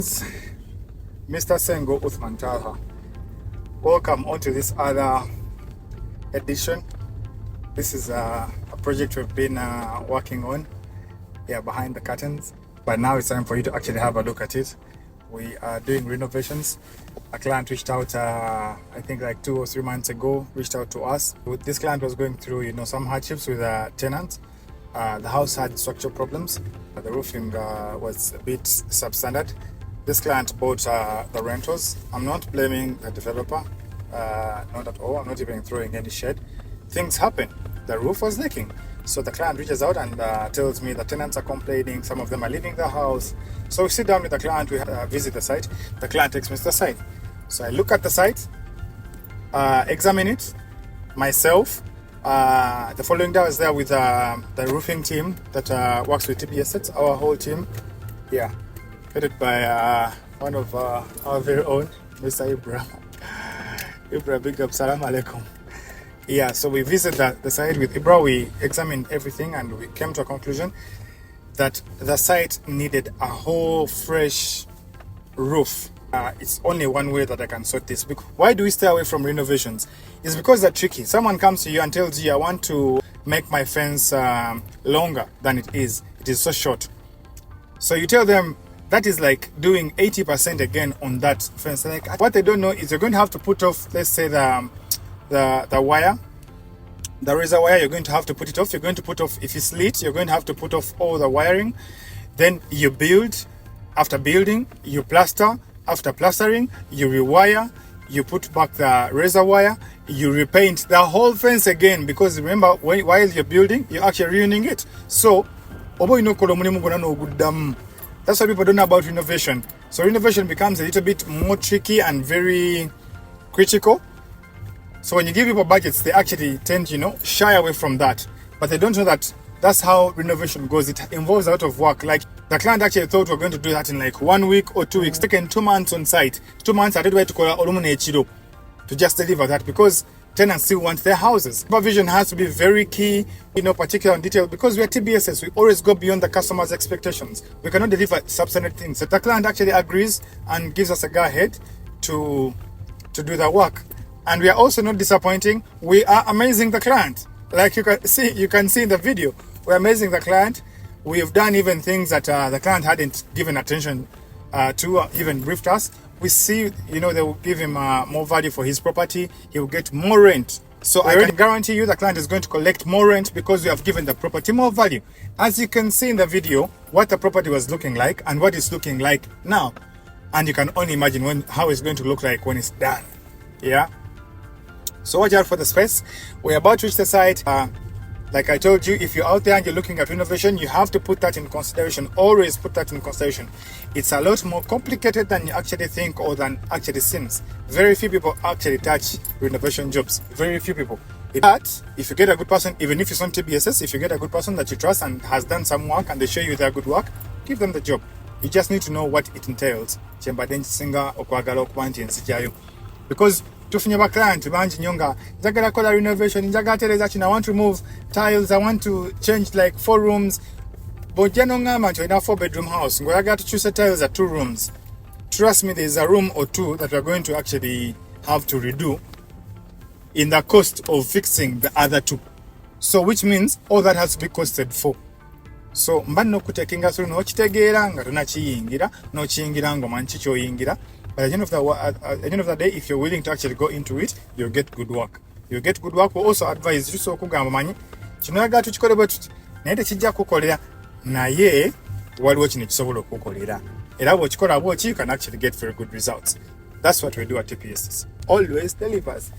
Mr. Sengo Uthman Talha. Welcome onto this other edition. This is a project we've been working on here behind the curtains, but now it's time for you to actually have a look at it. We are doing renovations. A client reached out, I think like 2 or 3 months ago, reached out to us. This client was going through, some hardships with a tenant. The house had structural problems. The roofing was a bit substandard. This client bought the rentals. I'm not blaming the developer, not at all. I'm not even throwing any shade. Things happen. The roof was leaking. So the client reaches out and tells me the tenants are complaining. Some of them are leaving the house. So we sit down with the client, we visit the site. The client takes me to the site. So I look at the site, examine it myself. The following day I was there with the roofing team that works with TBS. It's our whole team. Yeah, headed by one of our very own, Mr. Ibra. Ibra, big up, salam alaikum. Yeah, so we visited the site with Ibra. We examined everything and we came to a conclusion that the site needed a whole fresh roof. It's only one way that I can sort this. Why do we stay away from renovations? It's because they're tricky. Someone comes to you and tells you, I want to make my fence longer than it is. It is so short. So you tell them that is like doing 80% again on that fence. Like, what they don't know is you're going to have to put off, let's say, the wire, the razor wire. You're going to have to put it off. You're going to put off, if it's lit, you're going to have to put off all the wiring. Then you build. After building, you plaster. After plastering, you rewire, you put back the razor wire, you repaint the whole fence again, because remember, while you're building, you're actually ruining it. So that's why people don't know about renovation. So renovation becomes a little bit more tricky and very critical. So when you give people budgets, they actually tend to, shy away from that. But they don't know that that's how renovation goes. It involves a lot of work. Like the client actually thought we were going to do that in like 1 week or 2 weeks. Taken 2 months on site. 2 months I did wait to call to just deliver that, because tenants still want their houses. Supervision has to be very key, particular and detailed, because we are TBSs. We always go beyond the customer's expectations. We cannot deliver substandard things. So the client actually agrees and gives us a go ahead to do the work. And we are also not disappointing. We are amazing the client. Like you can see in the video, we're amazing the client. We've done even things that the client hadn't given attention to, even briefed us. We see, they will give him more value for his property. He will get more rent. So I can guarantee you the client is going to collect more rent because we have given the property more value. As you can see in the video, what the property was looking like and what it's looking like now. And you can only imagine how it's going to look like when it's done. Yeah. So watch out for the space. We're about to reach the site. Like I told you, if you're out there and you're looking at renovation, you have to put that in consideration. Always put that in consideration. It's a lot more complicated than you actually think or than actually seems. Very few people actually touch renovation jobs. Very few people. But if you get a good person, even if it's on TBSS, if you get a good person that you trust and has done some work and they show you their good work, give them the job. You just need to know what it entails. Because tufunye ba client banji nyonga njagala kola renovation, njagala tereza kino, I want to remove tiles, I want to change like 4 rooms. Bojano ngama nti in a 4-bedroom house ngoyagala to choose tiles at 2 rooms. Trust me, there is a room or 2 that we are going to actually have to redo in the cost of fixing the other 2. So which means all that has to be costed for. So mbano kutekinga through no kitegeera nga tonakiyingira no kiyingira ngo manchi kyoyingira. But at the end of the day, if you're willing to actually go into it, you'll get good work. You'll get good work. We'll also advise you so kugamba manyi kino yaga tukikole bwe tuti naye tekijja kukolera naye waliwo kino kisobola okukolera era bw'okikola bw'oki, you can actually get very good results. That's what we do at TPSs. Always delivers.